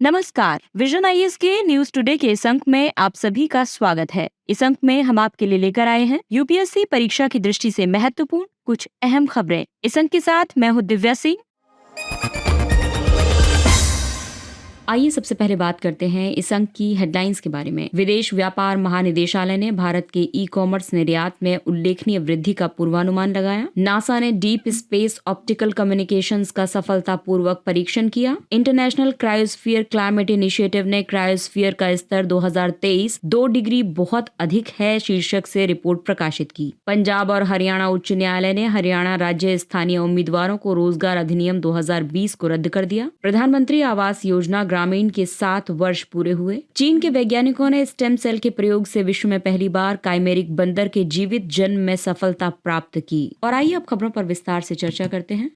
नमस्कार। Vision IAS के news today के इस अंक में आप सभी का स्वागत है। इस अंक में हम आपके लिए लेकर आए हैं यूपीएससी परीक्षा की दृष्टि से महत्वपूर्ण कुछ अहम खबरें। इस अंक के साथ मैं हूँ दिव्या सिंह। आइए सबसे पहले बात करते हैं इस अंक की हेडलाइंस के बारे में। विदेश व्यापार महानिदेशालय ने भारत के ई कॉमर्स निर्यात में उल्लेखनीय वृद्धि का पूर्वानुमान लगाया। नासा ने डीप स्पेस ऑप्टिकल कम्युनिकेशंस का सफलतापूर्वक परीक्षण किया। इंटरनेशनल क्रायोस्फीयर क्लाइमेट इनिशिएटिव ने क्रायोस्फीयर का स्तर 2023 2 डिग्री बहुत अधिक है शीर्षक से रिपोर्ट प्रकाशित की। पंजाब और हरियाणा उच्च न्यायालय ने हरियाणा राज्य स्थानीय उम्मीदवारों को रोजगार अधिनियम 2020 को रद्द कर दिया। प्रधानमंत्री आवास योजना ग्रामीण के 7 वर्ष पूरे हुए। चीन के वैज्ञानिकों ने स्टेम सेल के प्रयोग से विश्व में पहली बार काइमेरिक बंदर के जीवित जन्म में सफलता प्राप्त की। और आइए अब खबरों पर विस्तार से चर्चा करते हैं।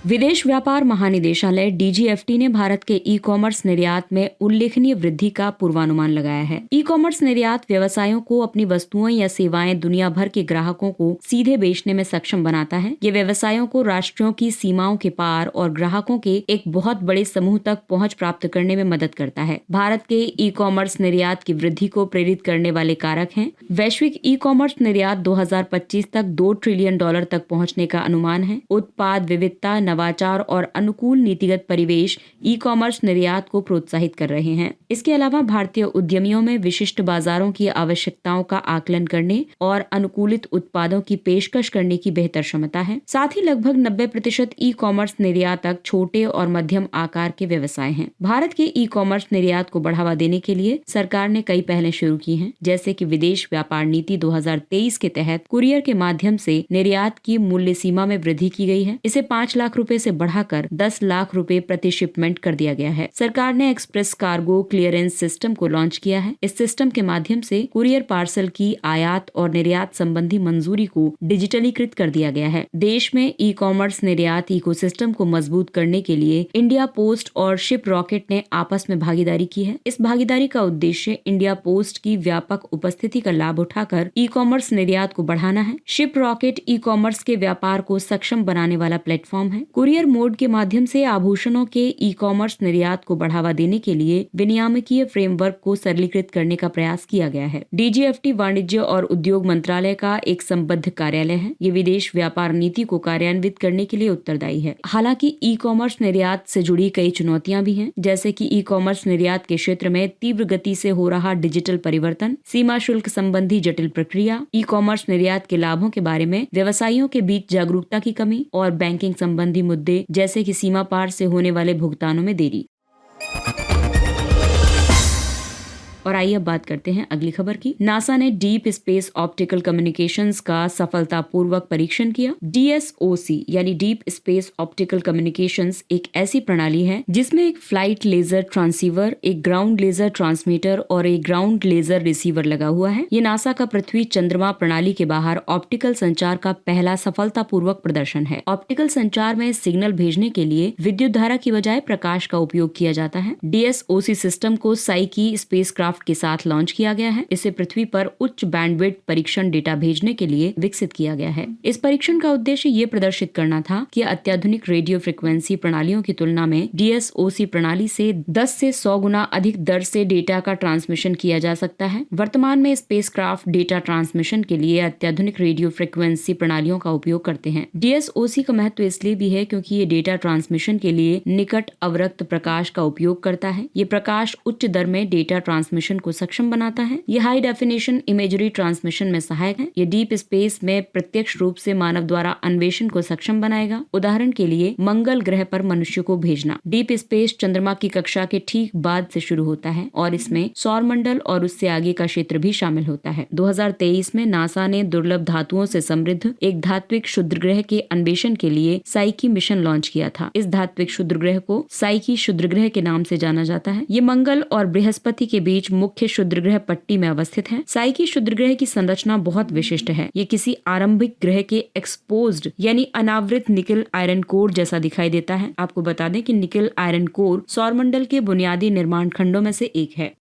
विदेश व्यापार महानिदेशालय डीजीएफटी ने भारत के ई कॉमर्स निर्यात में उल्लेखनीय वृद्धि का पूर्वानुमान लगाया है। ई कॉमर्स निर्यात व्यवसायों को अपनी वस्तुएं या सेवाएं दुनिया भर के ग्राहकों को सीधे बेचने में सक्षम बनाता है। ये व्यवसायों को राष्ट्रों की सीमाओं के पार और ग्राहकों के एक बहुत बड़े समूह तक पहुंच प्राप्त करने में मदद करता है। भारत के ई कॉमर्स निर्यात की वृद्धि को प्रेरित करने वाले कारक हैं। वैश्विक ई कॉमर्स निर्यात 2025 तक $2 ट्रिलियन तक पहुँचने का अनुमान है। उत्पाद विविधता, नवाचार और अनुकूल नीतिगत परिवेश ई कॉमर्स निर्यात को प्रोत्साहित कर रहे हैं। इसके अलावा भारतीय उद्यमियों में विशिष्ट बाजारों की आवश्यकताओं का आकलन करने और अनुकूलित उत्पादों की पेशकश करने की बेहतर क्षमता है। साथ ही लगभग 90% ई कॉमर्स निर्यातक छोटे और मध्यम आकार के व्यवसाय हैं। भारत के ई कॉमर्स निर्यात को बढ़ावा देने के लिए सरकार ने कई पहलें शुरू की हैं, जैसे कि विदेश व्यापार नीति 2023 के तहत कुरियर के माध्यम से निर्यात की मूल्य सीमा में वृद्धि की गई है। इसे 5 लाख रुपए से बढ़ाकर 10 लाख रुपए प्रति शिपमेंट कर दिया गया है। सरकार ने एक्सप्रेस कार्गो क्लियरेंस सिस्टम को लॉन्च किया है। इस सिस्टम के माध्यम से कुरियर पार्सल की आयात और निर्यात संबंधी मंजूरी को डिजिटलीकृत कर दिया गया है। देश में ई कॉमर्स निर्यात इकोसिस्टम को मजबूत करने के लिए इंडिया पोस्ट और शिप रॉकेट ने आपस में भागीदारी की है। इस भागीदारी का उद्देश्य इंडिया पोस्ट की व्यापक उपस्थिति का लाभ उठाकर ई कॉमर्स निर्यात को बढ़ाना है। शिप रॉकेट ई कॉमर्स के व्यापार को सक्षम बनाने वाला प्लेटफॉर्म है। कुरियर मोड के माध्यम से आभूषणों के ई कॉमर्स निर्यात को बढ़ावा देने के लिए विनियामकीय फ्रेमवर्क को सरलीकृत करने का प्रयास किया गया है। डीजीएफटी वाणिज्य और उद्योग मंत्रालय का एक संबद्ध कार्यालय है। ये विदेश व्यापार नीति को कार्यान्वित करने के लिए उत्तरदायी है। हालांकि ई कॉमर्स निर्यात से जुड़ी कई चुनौतियां भी हैं, जैसे कि ई कॉमर्स निर्यात के क्षेत्र में तीव्र गति से हो रहा डिजिटल परिवर्तन, सीमा शुल्क संबंधी जटिल प्रक्रिया, ई कॉमर्स निर्यात के लाभों के बारे में व्यवसायियों के बीच जागरूकता की कमी और बैंकिंग संबंधी मुद्दे जैसे कि सीमा पार से होने वाले भुगतानों में देरी। और आइए अब बात करते हैं अगली खबर की। नासा ने डीप स्पेस ऑप्टिकल कम्युनिकेशंस का सफलतापूर्वक परीक्षण किया। DSOC यानी डीप स्पेस ऑप्टिकल कम्युनिकेशंस एक ऐसी प्रणाली है जिसमें एक फ्लाइट लेजर ट्रांसीवर, एक ग्राउंड लेजर ट्रांसमीटर और एक ग्राउंड लेजर रिसीवर लगा हुआ है। ये नासा का पृथ्वी चंद्रमा प्रणाली के बाहर ऑप्टिकल संचार का पहला सफलतापूर्वक प्रदर्शन है। ऑप्टिकल संचार में सिग्नल भेजने के लिए विद्युत धारा की बजाय प्रकाश का उपयोग किया जाता है। DSOC सिस्टम को साइकी स्पेसक्राफ्ट के साथ लॉन्च किया गया है। इसे पृथ्वी पर उच्च बैंडविड्थ परीक्षण डेटा भेजने के लिए विकसित किया गया है। इस परीक्षण का उद्देश्य ये प्रदर्शित करना था कि अत्याधुनिक रेडियो फ्रिक्वेंसी प्रणालियों की तुलना में DSOC प्रणाली से 10 से 100 गुना अधिक दर से डेटा का ट्रांसमिशन किया जा सकता है। वर्तमान में स्पेसक्राफ्ट डेटा ट्रांसमिशन के लिए अत्याधुनिक रेडियो फ्रिक्वेंसी प्रणालियों का उपयोग करते हैं। DSOC का महत्व इसलिए भी है क्योंकि ये डेटा ट्रांसमिशन के लिए निकट अवरक्त प्रकाश का उपयोग करता है। ये प्रकाश उच्च दर में डेटा ट्रांसमिशन को सक्षम बनाता है। ये हाई डेफिनेशन इमेजरी ट्रांसमिशन में सहायक है। ये डीप स्पेस में प्रत्यक्ष रूप से मानव द्वारा अन्वेषण को सक्षम बनाएगा। उदाहरण के लिए मंगल ग्रह पर मनुष्य को भेजना। डीप स्पेस चंद्रमा की कक्षा के ठीक बाद से शुरू होता है और इसमें सौर मंडल और उससे आगे का क्षेत्र भी शामिल होता है। 2023 में नासा ने दुर्लभ धातुओं से समृद्ध एक धात्विक क्षुद्रग्रह के अन्वेषण के लिए साइकी मिशन लॉन्च किया था। इस धात्विक क्षुद्रग्रह को साइकी क्षुद्रग्रह के नाम से जाना जाता है। ये मंगल और बृहस्पति के बीच मुख्य क्षुद्रग्रह पट्टी में अवस्थित है। साइकी क्षुद्रग्रह की संरचना बहुत विशिष्ट है। ये किसी आरंभिक ग्रह के एक्सपोज्ड यानी अनावृत निकेल आयरन कोर जैसा दिखाई देता है। आपको बता दें कि निकेल आयरन कोर सौरमंडल के बुनियादी निर्माण खंडों में से एक है।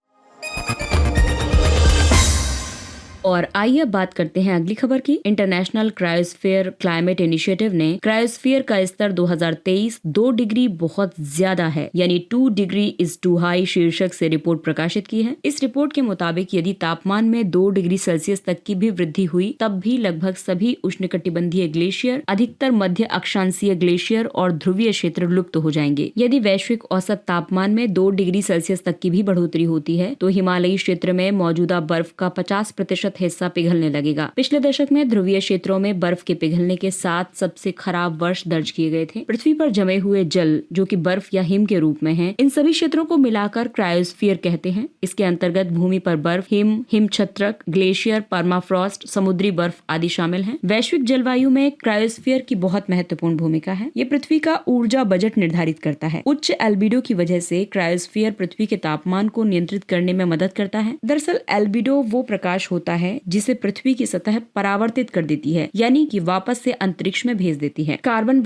और आइए अब बात करते हैं अगली खबर की। इंटरनेशनल क्रायोस्फीयर क्लाइमेट इनिशिएटिव ने क्रायोस्फीयर का स्तर 2023 2 डिग्री बहुत ज्यादा है यानी 2 डिग्री इज टू हाई शीर्षक से रिपोर्ट प्रकाशित की है। इस रिपोर्ट के मुताबिक यदि तापमान में 2 डिग्री सेल्सियस तक की भी वृद्धि हुई तब भी लगभग सभी उष्णकटिबंधीय ग्लेशियर, अधिकतर मध्य अक्षांशीय ग्लेशियर और ध्रुवीय क्षेत्र लुप्त हो जाएंगे। यदि वैश्विक औसत तापमान में 2 डिग्री सेल्सियस तक की भी बढ़ोतरी होती है तो हिमालयी क्षेत्र में मौजूदा बर्फ का 50% हिस्सा पिघलने लगेगा। पिछले दशक में ध्रुवीय क्षेत्रों में बर्फ के पिघलने के 7 सबसे खराब वर्ष दर्ज किए गए थे। पृथ्वी पर जमे हुए जल जो कि बर्फ या हिम के रूप में है, इन सभी क्षेत्रों को मिलाकर क्रायोस्फीयर कहते हैं। इसके अंतर्गत भूमि पर बर्फ, हिम छत्रक, ग्लेशियर, परमाफ्रॉस्ट, समुद्री बर्फ आदि शामिल हैं। वैश्विक जलवायु में क्रायोस्फीयर की बहुत महत्वपूर्ण भूमिका है। ये पृथ्वी का ऊर्जा बजट निर्धारित करता है। उच्च एल्बिडो की वजह से क्रायोस्फीयर पृथ्वी के तापमान को नियंत्रित करने में मदद करता है। दरअसल एल्बिडो वो प्रकाश होता है जिसे पृथ्वी की सतह परावर्तित कर देती है, यानी कि वापस से अंतरिक्ष में भेज देती है। कार्बन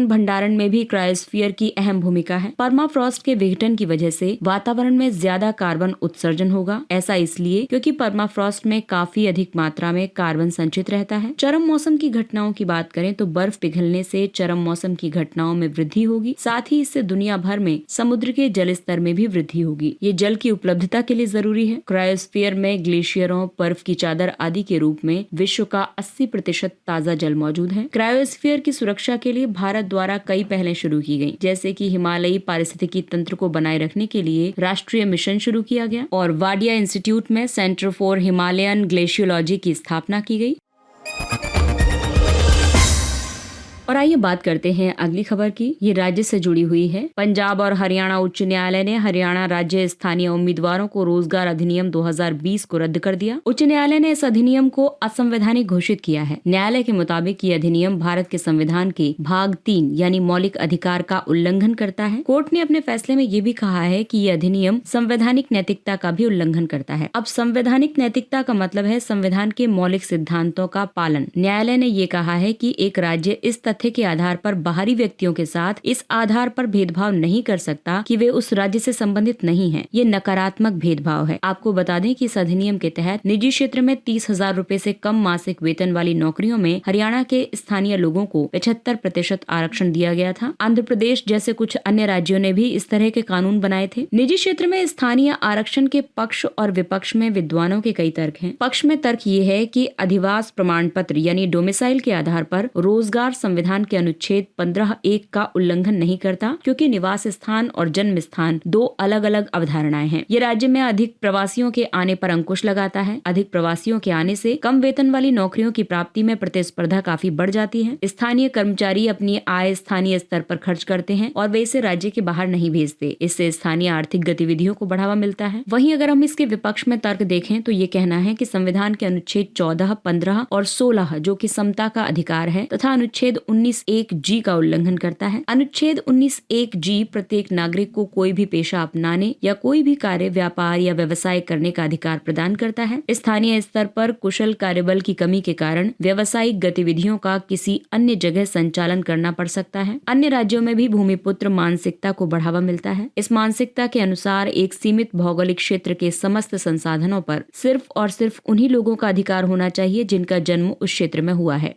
भंडारण में भी क्रायोस्फीयर की अहम भूमिका है। परमाफ्रॉस्ट के विघटन की वजह से वातावरण में ज्यादा कार्बन उत्सर्जन होगा। ऐसा इसलिए क्योंकि परमाफ्रॉस्ट में काफी अधिक मात्रा में कार्बन संचित रहता है। चरम मौसम की घटनाओं की बात करें तो बर्फ पिघलने से चरम मौसम की घटनाओं में वृद्धि होगी। साथ ही इससे दुनिया भर में समुद्र के जल स्तर में भी वृद्धि होगी। ये जल की उपलब्धता के लिए जरूरी है। क्रायोस्फीयर में ग्लेशियरों, बर्फ की चादर आदि के रूप में विश्व का 80% ताजा जल मौजूद है। क्रायोस्फीयर की सुरक्षा के लिए भारत द्वारा कई पहलें शुरू की गई, जैसे कि हिमालयी पारिस्थितिकी तंत्र को बनाए रखने के लिए राष्ट्रीय मिशन शुरू किया गया और वाडिया इंस्टीट्यूट में सेंटर फॉर हिमालयन ग्लेशियोलॉजी की स्थापना की गई। और आइए बात करते हैं अगली खबर की। ये राज्य से जुड़ी हुई है। पंजाब और हरियाणा उच्च न्यायालय ने हरियाणा राज्य स्थानीय उम्मीदवारों को रोजगार अधिनियम 2020 को रद्द कर दिया। उच्च न्यायालय ने इस अधिनियम को असंवैधानिक घोषित किया है। न्यायालय के मुताबिक ये अधिनियम भारत के संविधान के भाग 3 यानी मौलिक अधिकार का उल्लंघन करता है। कोर्ट ने अपने फैसले में ये भी कहा है कि ये अधिनियम संवैधानिक नैतिकता का भी उल्लंघन करता है। अब संवैधानिक नैतिकता का मतलब है संविधान के मौलिक सिद्धांतों का पालन। न्यायालय ने ये कहा है कि एक राज्य इस तथ्य के आधार पर बाहरी व्यक्तियों के साथ इस आधार पर भेदभाव नहीं कर सकता कि वे उस राज्य से संबंधित नहीं हैं। ये नकारात्मक भेदभाव है। आपको बता दें कि इस अधिनियम के तहत निजी क्षेत्र में 30,000 रुपए से कम मासिक वेतन वाली नौकरियों में हरियाणा के स्थानीय लोगों को 75% आरक्षण दिया गया था। आंध्र प्रदेश जैसे कुछ अन्य राज्यों ने भी इस तरह के कानून बनाए थे। निजी क्षेत्र में स्थानीय आरक्षण के पक्ष और विपक्ष में विद्वानों के कई तर्क हैं। पक्ष में तर्क ये है कि अधिवास प्रमाण पत्र यानी डोमिसाइल के आधार पर रोजगार संविधान के अनुच्छेद 15(1) का उल्लंघन नहीं करता, क्योंकि निवास स्थान और जन्म स्थान 2 अलग अलग अवधारणाएं हैं। ये राज्य में अधिक प्रवासियों के आने पर अंकुश लगाता है। अधिक प्रवासियों के आने से कम वेतन वाली नौकरियों की प्राप्ति में प्रतिस्पर्धा काफी बढ़ जाती है। स्थानीय कर्मचारी अपनी आय स्थानीय स्तर पर खर्च करते हैं और वे इसे राज्य के बाहर नहीं भेजते। इससे स्थानीय आर्थिक गतिविधियों को बढ़ावा मिलता है। वहीं अगर हम इसके विपक्ष में तर्क देखें तो ये कहना है कि संविधान के अनुच्छेद 14, 15 और 16 जो कि समता का अधिकार है तथा अनुच्छेद 19(1)(g) का उल्लंघन करता है। अनुच्छेद 19(1)(g) प्रत्येक नागरिक को कोई भी पेशा अपनाने या कोई भी कार्य, व्यापार या व्यवसाय करने का अधिकार प्रदान करता है। स्थानीय स्तर पर कुशल कार्यबल की कमी के कारण व्यावसायिक गतिविधियों का किसी अन्य जगह संचालन करना पड़ सकता है। अन्य राज्यों में भी भूमिपुत्र मानसिकता को बढ़ावा मिलता है। इस मानसिकता के अनुसार एक सीमित भौगोलिक क्षेत्र के समस्त संसाधनों पर सिर्फ और सिर्फ उन्हीं लोगों का अधिकार होना चाहिए जिनका जन्म उस क्षेत्र में हुआ है।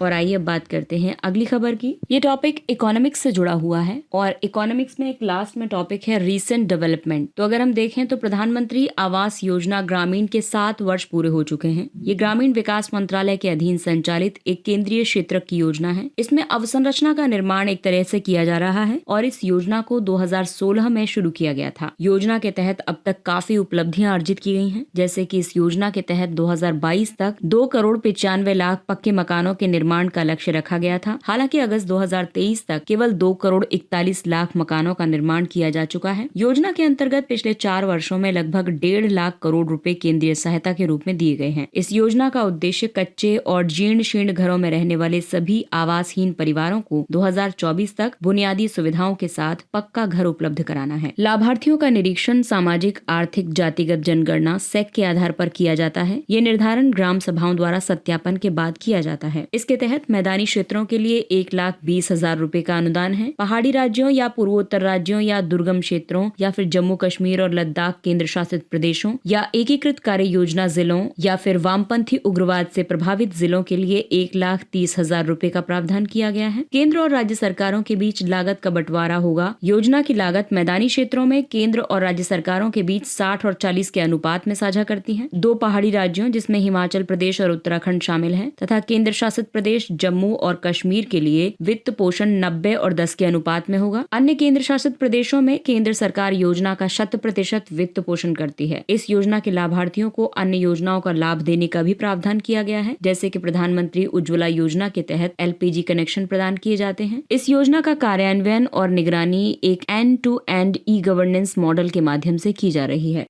और आइए अब बात करते हैं अगली खबर की। ये टॉपिक इकोनॉमिक्स से जुड़ा हुआ है और इकोनॉमिक्स में एक लास्ट में टॉपिक है रीसेंट डेवलपमेंट। तो अगर हम देखें तो प्रधानमंत्री आवास योजना ग्रामीण के 7 वर्ष पूरे हो चुके हैं। ये ग्रामीण विकास मंत्रालय के अधीन संचालित एक केंद्रीय क्षेत्र की योजना है। इसमें अवसंरचना का निर्माण एक तरह से किया जा रहा है और इस योजना को 2016 में शुरू किया गया था। योजना के तहत अब तक काफी उपलब्धियां अर्जित की गई हैं, जैसे कि इस योजना के तहत 2022 तक 2,95,00,000 पक्के मकानों के निर्माण का लक्ष्य रखा गया था। हालांकि अगस्त 2023 तक केवल 2,41,00,000 मकानों का निर्माण किया जा चुका है। योजना के अंतर्गत पिछले 4 वर्षों में लगभग 1.5 लाख करोड़ रुपए केंद्रीय सहायता के रूप में दिए गए हैं। इस योजना का उद्देश्य कच्चे और जीर्ण शीर्ण घरों में रहने वाले सभी आवासहीन परिवारों को 2024 तक बुनियादी सुविधाओं के साथ पक्का घर उपलब्ध कराना है। लाभार्थियों का निरीक्षण सामाजिक, आर्थिक, जातिगत जनगणना SEC के आधार पर किया जाता है। ये निर्धारण ग्राम सभाओं द्वारा सत्यापन के बाद किया जाता है। इसके तहत मैदानी क्षेत्रों के लिए 1,20,000 रुपए का अनुदान है। पहाड़ी राज्यों या पूर्वोत्तर राज्यों या दुर्गम क्षेत्रों या फिर जम्मू कश्मीर और लद्दाख केंद्र शासित प्रदेशों या एकीकृत कार्य योजना जिलों या फिर वामपंथी उग्रवाद से प्रभावित जिलों के लिए 1,30,000 रुपए का प्रावधान किया गया है। केंद्र और राज्य सरकारों के बीच लागत का बंटवारा होगा। योजना की लागत मैदानी क्षेत्रों में केंद्र और राज्य सरकारों के बीच 60 और 40 के अनुपात में साझा करती है। 2 पहाड़ी राज्यों जिसमें हिमाचल प्रदेश और उत्तराखंड शामिल हैं तथा केंद्र शासित प्रदेश जम्मू और कश्मीर के लिए वित्त पोषण 90 और 10 के अनुपात में होगा। अन्य केंद्र शासित प्रदेशों में केंद्र सरकार योजना का 100% वित्त पोषण करती है। इस योजना के लाभार्थियों को अन्य योजनाओं का लाभ देने का भी प्रावधान किया गया है, जैसे कि प्रधानमंत्री उज्ज्वला योजना के तहत LPG कनेक्शन प्रदान किए जाते हैं। इस योजना का कार्यान्वयन और निगरानी एक एंड-टू-एंड ई-गवर्नेंस मॉडल के माध्यम से की जा रही है।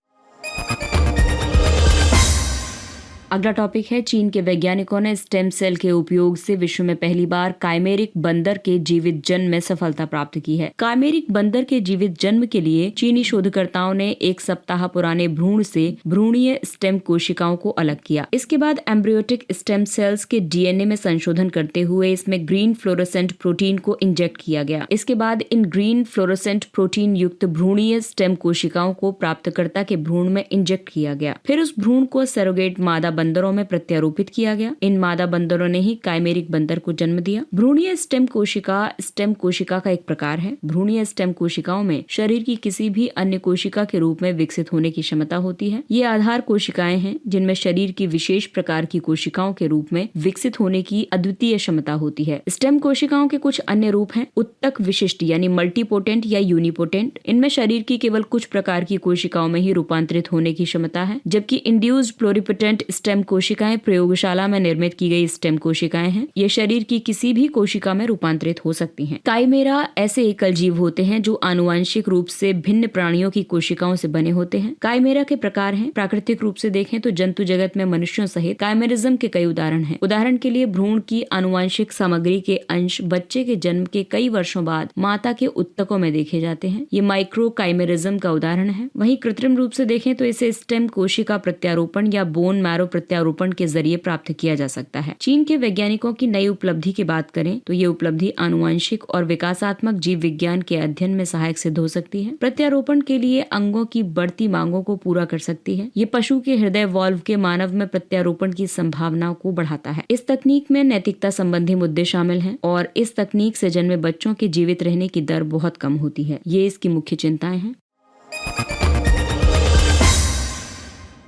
अगला टॉपिक है, चीन के वैज्ञानिकों ने स्टेम सेल के उपयोग से विश्व में पहली बार काइमेरिक बंदर के जीवित जन्म में सफलता प्राप्त की है। काइमेरिक बंदर के जीवित जन्म के लिए चीनी शोधकर्ताओं ने 1 सप्ताह पुराने भ्रूण से भ्रूणीय स्टेम कोशिकाओं को अलग किया। इसके बाद एम्ब्रियोटिक स्टेम सेल्स के DNA में संशोधन करते हुए इसमें ग्रीन फ्लोरोसेंट प्रोटीन को इंजेक्ट किया गया। इसके बाद इन ग्रीन फ्लोरोसेंट प्रोटीन युक्त भ्रूणीय स्टेम कोशिकाओं को प्राप्तकर्ता के भ्रूण में इंजेक्ट किया गया। फिर उस भ्रूण को सरोगेट मादा बंदरों में प्रत्यारोपित किया गया। इन मादा बंदरों ने ही काइमेरिक बंदर को जन्म दिया। भ्रूणीय स्टेम कोशिका का एक प्रकार है। भ्रूणीय स्टेम कोशिकाओं में शरीर की किसी भी अन्य कोशिका के रूप में विकसित होने की क्षमता होती है। ये आधार कोशिकाएं हैं जिनमें शरीर की विशेष प्रकार की कोशिकाओं के रूप में विकसित होने की अद्वितीय क्षमता होती है। स्टेम कोशिकाओं के कुछ अन्य रूप हैं, उत्तक विशिष्ट यानी मल्टीपोटेंट या यूनिपोटेंट। इनमें शरीर की केवल कुछ प्रकार की कोशिकाओं में ही रूपांतरित होने की क्षमता है, जबकि इंड्यूस्ड प्लोरिपोटेंट स्टेम कोशिकाएं प्रयोगशाला में निर्मित की गई स्टेम कोशिकाएं हैं। ये शरीर की किसी भी कोशिका में रूपांतरित हो सकती हैं। काइमेरा ऐसे एकल जीव होते हैं जो आनुवंशिक रूप से भिन्न प्राणियों की कोशिकाओं से बने होते हैं। काइमेरा के प्रकार हैं। प्राकृतिक रूप से देखें तो जंतु जगत में मनुष्यों सहित काइमेरिज्म के कई उदाहरण हैं। उदाहरण के लिए भ्रूण की आनुवंशिक सामग्री के अंश बच्चे के जन्म के कई वर्षों बाद माता के उत्तकों में देखे जाते हैं। ये माइक्रो काइमेरिज्म का उदाहरण है। वहीं कृत्रिम रूप से देखें तो इसे स्टेम कोशिका प्रत्यारोपण या बोन मैरो प्रत्यारोपण के जरिए प्राप्त किया जा सकता है। चीन के वैज्ञानिकों की नई उपलब्धि की बात करें तो ये उपलब्धि आनुवंशिक और विकासात्मक जीव विज्ञान के अध्ययन में सहायक सिद्ध हो सकती है। प्रत्यारोपण के लिए अंगों की बढ़ती मांगों को पूरा कर सकती है। ये पशु के हृदय वाल्व के मानव में प्रत्यारोपण की संभावनाओं को बढ़ाता है। इस तकनीक में नैतिकता संबंधी मुद्दे शामिल हैं और इस तकनीक से जन्मे बच्चों के जीवित रहने की दर बहुत कम होती है। ये इसकी मुख्य चिंताएं हैं।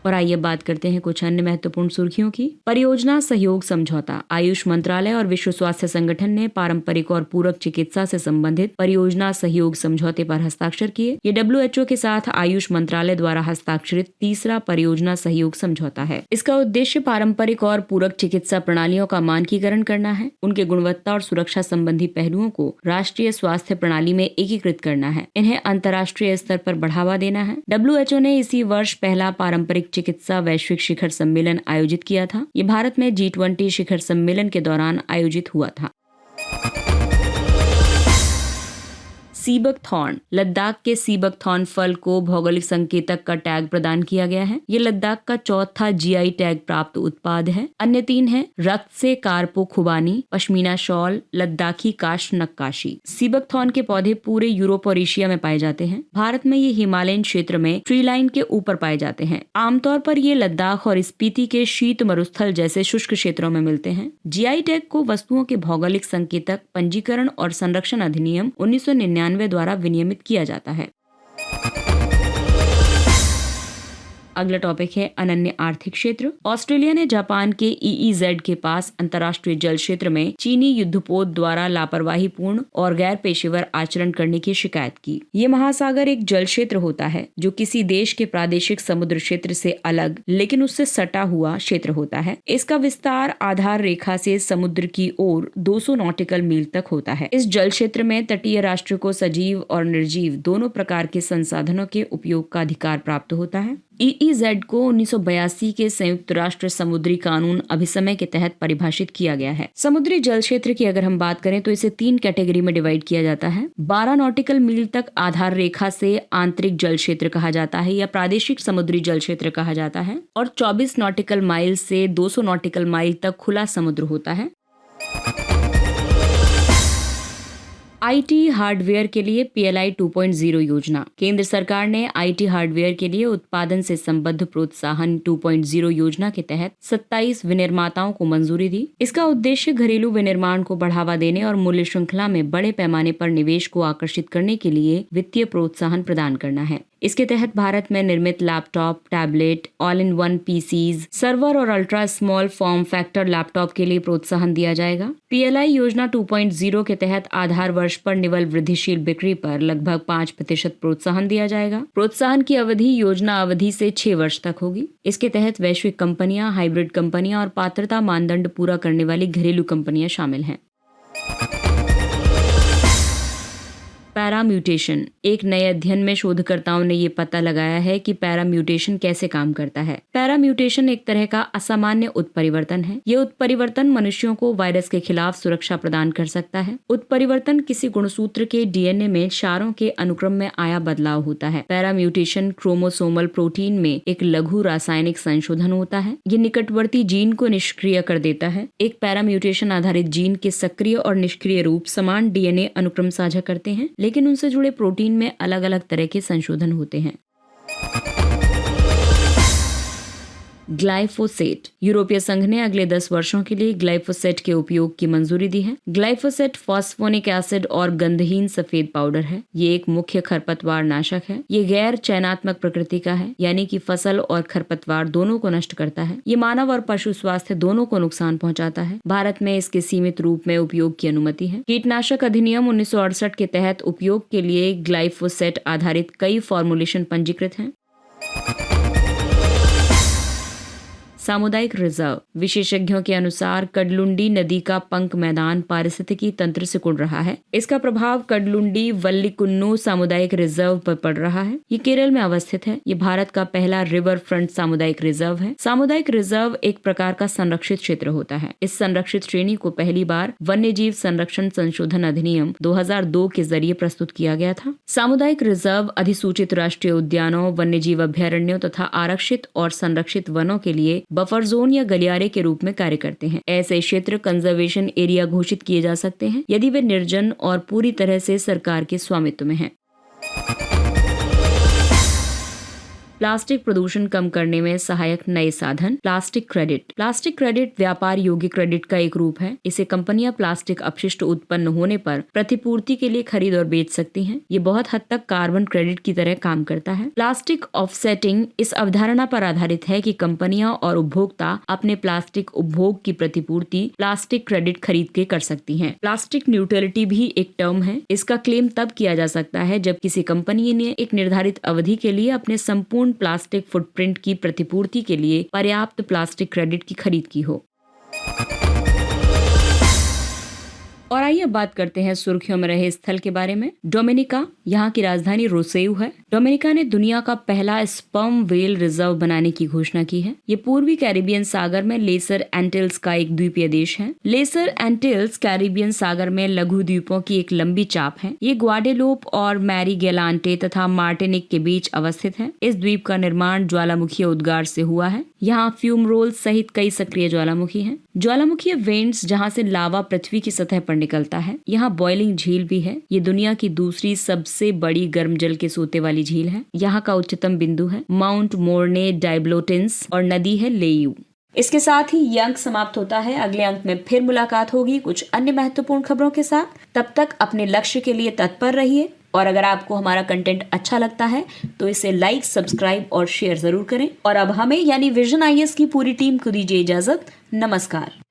और आइए बात करते हैं कुछ अन्य महत्वपूर्ण सुर्खियों की। परियोजना सहयोग समझौता। आयुष मंत्रालय और विश्व स्वास्थ्य संगठन ने पारंपरिक और पूरक चिकित्सा से संबंधित परियोजना सहयोग समझौते पर हस्ताक्षर किए। ये WHO के साथ आयुष मंत्रालय द्वारा हस्ताक्षरित तीसरा परियोजना सहयोग समझौता है। इसका उद्देश्य पारंपरिक और पूरक चिकित्सा प्रणालियों का मानकीकरण करना है, उनके गुणवत्ता और सुरक्षा संबंधी पहलुओं को राष्ट्रीय स्वास्थ्य प्रणाली में एकीकृत करना है, इन्हें अंतर्राष्ट्रीय स्तर पर बढ़ावा देना है। WHO ने इसी वर्ष पहला पारंपरिक चिकित्सा वैश्विक शिखर सम्मेलन आयोजित किया था। ये भारत में G20 शिखर सम्मेलन के दौरान आयोजित हुआ था। सीबकथॉर्न। लद्दाख के सीबकथॉर्न फल को भौगोलिक संकेतक का टैग प्रदान किया गया है। ये लद्दाख का चौथा GI टैग प्राप्त उत्पाद है। अन्य 3 हैं रक्त से कारपो खुबानी, पश्मीना शॉल, लद्दाखी काष्ठ नक्काशी। सीबकथॉर्न के पौधे पूरे यूरोप और एशिया में पाए जाते हैं। भारत में ये हिमालयन क्षेत्र में ट्री लाइन के ऊपर पाए जाते हैं। आमतौर पर ये लद्दाख और स्पीति के शीत मरुस्थल जैसे शुष्क क्षेत्रों में मिलते हैं। GI टैग को वस्तुओं के भौगोलिक संकेतक पंजीकरण और संरक्षण अधिनियम 1999 द्वारा विनियमित किया जाता है। अगला टॉपिक है अनन्य आर्थिक क्षेत्र। ऑस्ट्रेलिया ने जापान के EEZ के पास अंतर्राष्ट्रीय जल क्षेत्र में चीनी युद्धपोत द्वारा लापरवाहीपूर्ण और गैर पेशेवर आचरण करने की शिकायत की। ये महासागर एक जल क्षेत्र होता है जो किसी देश के प्रादेशिक समुद्र क्षेत्र से अलग लेकिन उससे सटा हुआ क्षेत्र होता है। इसका विस्तार आधार रेखा से समुद्र की ओर 200 नॉटिकल मील तक होता है। इस जल क्षेत्र में तटीय राष्ट्र को सजीव और निर्जीव दोनों प्रकार के संसाधनों के उपयोग का अधिकार प्राप्त होता है। EEZ को 1982 के संयुक्त राष्ट्र समुद्री कानून अभिसमय के तहत परिभाषित किया गया है। समुद्री जल क्षेत्र की अगर हम बात करें तो इसे 3 कैटेगरी में डिवाइड किया जाता है। 12 नॉटिकल मील तक आधार रेखा से आंतरिक जल क्षेत्र कहा जाता है या प्रादेशिक समुद्री जल क्षेत्र कहा जाता है, और 24 नॉटिकल माइल से 200 नॉटिकल माइल तक खुला समुद्र होता है। आईटी हार्डवेयर के लिए पीएलआई 2.0 योजना। केंद्र सरकार ने आईटी हार्डवेयर के लिए उत्पादन से संबद्ध प्रोत्साहन 2.0 योजना के तहत 27 विनिर्माताओं को मंजूरी दी। इसका उद्देश्य घरेलू विनिर्माण को बढ़ावा देने और मूल्य श्रृंखला में बड़े पैमाने पर निवेश को आकर्षित करने के लिए वित्तीय प्रोत्साहन प्रदान करना है। इसके तहत भारत में निर्मित laptop, tablet, all in one PCs, server और ultra small form factor laptop के लिए प्रोत्साहन दिया जाएगा। पीएलआई योजना 2.0 के तहत आधार वर्ष पर निवल वृद्धिशील बिक्री पर लगभग 5% प्रोत्साहन दिया जाएगा। प्रोत्साहन की अवधि योजना अवधि से 6 वर्ष तक होगी। इसके तहत वैश्विक कंपनियां, हाइब्रिड कंपनियां और पात्रता मानदंड पूरा करने वाली घरेलू कंपनियां शामिल हैं। पैराम्यूटेशन। एक नए अध्ययन में शोधकर्ताओं ने ये पता लगाया है कि पैराम्यूटेशन कैसे काम करता है। पैराम्यूटेशन एक तरह का असामान्य उत्परिवर्तन है। ये उत्परिवर्तन मनुष्यों को वायरस के खिलाफ सुरक्षा प्रदान कर सकता है। उत्परिवर्तन किसी गुणसूत्र के डीएनए में क्षारों के अनुक्रम में आया बदलाव होता है। पैराम्यूटेशन क्रोमोसोमल प्रोटीन में एक लघु रासायनिक संशोधन होता है। ये निकटवर्ती जीन को निष्क्रिय कर देता है। एक पैराम्यूटेशन आधारित जीन के सक्रिय और निष्क्रिय रूप समान डीएनए अनुक्रम साझा करते हैं, लेकिन उनसे जुड़े प्रोटीन में अलग अलग तरह के संशोधन होते हैं। ग्लाइफोसेट। यूरोपीय संघ ने अगले 10 वर्षों के लिए ग्लाइफोसेट के उपयोग की मंजूरी दी है। ग्लाइफोसेट फॉस्फोनिक एसिड और गंधहीन सफेद पाउडर है। ये एक मुख्य खरपतवार नाशक है। ये गैर चयनात्मक प्रकृति का है, यानी कि फसल और खरपतवार दोनों को नष्ट करता है। ये मानव और पशु स्वास्थ्य दोनों को नुकसान पहुंचाता है। भारत में इसके सीमित रूप में उपयोग की अनुमति है। कीटनाशक अधिनियम 1968 के तहत उपयोग के लिए ग्लाइफोसेट आधारित कई फॉर्मुलेशन पंजीकृत हैं। सामुदायिक रिजर्व। विशेषज्ञों के अनुसार कडलुंडी नदी का पंक मैदान पारिस्थितिकी तंत्र से कुड़ रहा है। इसका प्रभाव कडलुंडी वल्लीकुन्नू सामुदायिक रिजर्व पर पड़ रहा है। ये केरल में अवस्थित है। ये भारत का पहला रिवर फ्रंट सामुदायिक रिजर्व है। सामुदायिक रिजर्व एक प्रकार का संरक्षित क्षेत्र होता है। इस संरक्षित श्रेणी को पहली बार वन्यजीव संरक्षण संशोधन अधिनियम 2002 के जरिए प्रस्तुत किया गया था। सामुदायिक रिजर्व अधिसूचित राष्ट्रीय उद्यानों, वन्यजीव अभ्यारण्यों तथा आरक्षित और संरक्षित वनों के लिए बफर जोन या गलियारे के रूप में कार्य करते हैं। ऐसे क्षेत्र कंजर्वेशन एरिया घोषित किए जा सकते हैं यदि वे निर्जन और पूरी तरह से सरकार के स्वामित्व में हैं। प्लास्टिक प्रदूषण कम करने में सहायक नए साधन। Plastic credit. प्लास्टिक क्रेडिट व्यापार योग्य क्रेडिट का एक रूप है। इसे कंपनियां प्लास्टिक अपशिष्ट उत्पन्न होने पर प्रतिपूर्ति के लिए खरीद और बेच सकती हैं। ये बहुत हद तक कार्बन क्रेडिट की तरह काम करता है। प्लास्टिक ऑफसेटिंग इस अवधारणा पर आधारित है कि कंपनियां और उपभोक्ता अपने प्लास्टिक उपभोग की प्रतिपूर्ति प्लास्टिक क्रेडिट खरीद के कर सकती हैं। प्लास्टिक न्यूट्रलिटी भी एक टर्म है। इसका क्लेम तब किया जा सकता है जब किसी कंपनी ने एक निर्धारित अवधि के लिए अपने संपूर्ण प्लास्टिक फुटप्रिंट की प्रतिपूर्ति के लिए पर्याप्त प्लास्टिक क्रेडिट की खरीद की हो। और आइए बात करते हैं सुर्खियों में रहे स्थल के बारे में। डोमिनिका, यहाँ की राजधानी रोसेउ है। डोमिनिका ने दुनिया का पहला स्पर्म व्हेल रिजर्व बनाने की घोषणा की है। ये पूर्वी कैरिबियन सागर में लेसर एंटिल्स का एक द्वीपीय देश है। लेसर एंटिल्स कैरिबियन सागर में लघु द्वीपों की एक लंबी चाप है। ये ग्वाडेलोप और मैरी गेलांटे तथा मार्टिनिक के बीच अवस्थित है। इस द्वीप का निर्माण ज्वालामुखीय उद्गार से हुआ है। यहाँ फ्यूमरोल सहित कई सक्रिय ज्वालामुखी हैं। ज्वालामुखीय वेंट्स जहाँ से लावा पृथ्वी की सतह पर निकलता है। यहाँ बॉइलिंग झील भी है। ये दुनिया की दूसरी सबसे बड़ी गर्म जल के सोते वाली झील है। यहाँ का उच्चतम बिंदु है माउंट मोर्ने डाइब्लोटेंस और नदी है लेयू। इसके साथ ही ये अंक समाप्त होता है। अगले अंक में फिर मुलाकात होगी कुछ अन्य महत्वपूर्ण खबरों के साथ। तब तक अपने लक्ष्य के लिए तत्पर रहिए और अगर आपको हमारा कंटेंट अच्छा लगता है तो इसे लाइक, सब्सक्राइब और शेयर जरूर करें। और अब हमें यानी विजन आईएएस की पूरी टीम को दीजिए इजाजत। नमस्कार।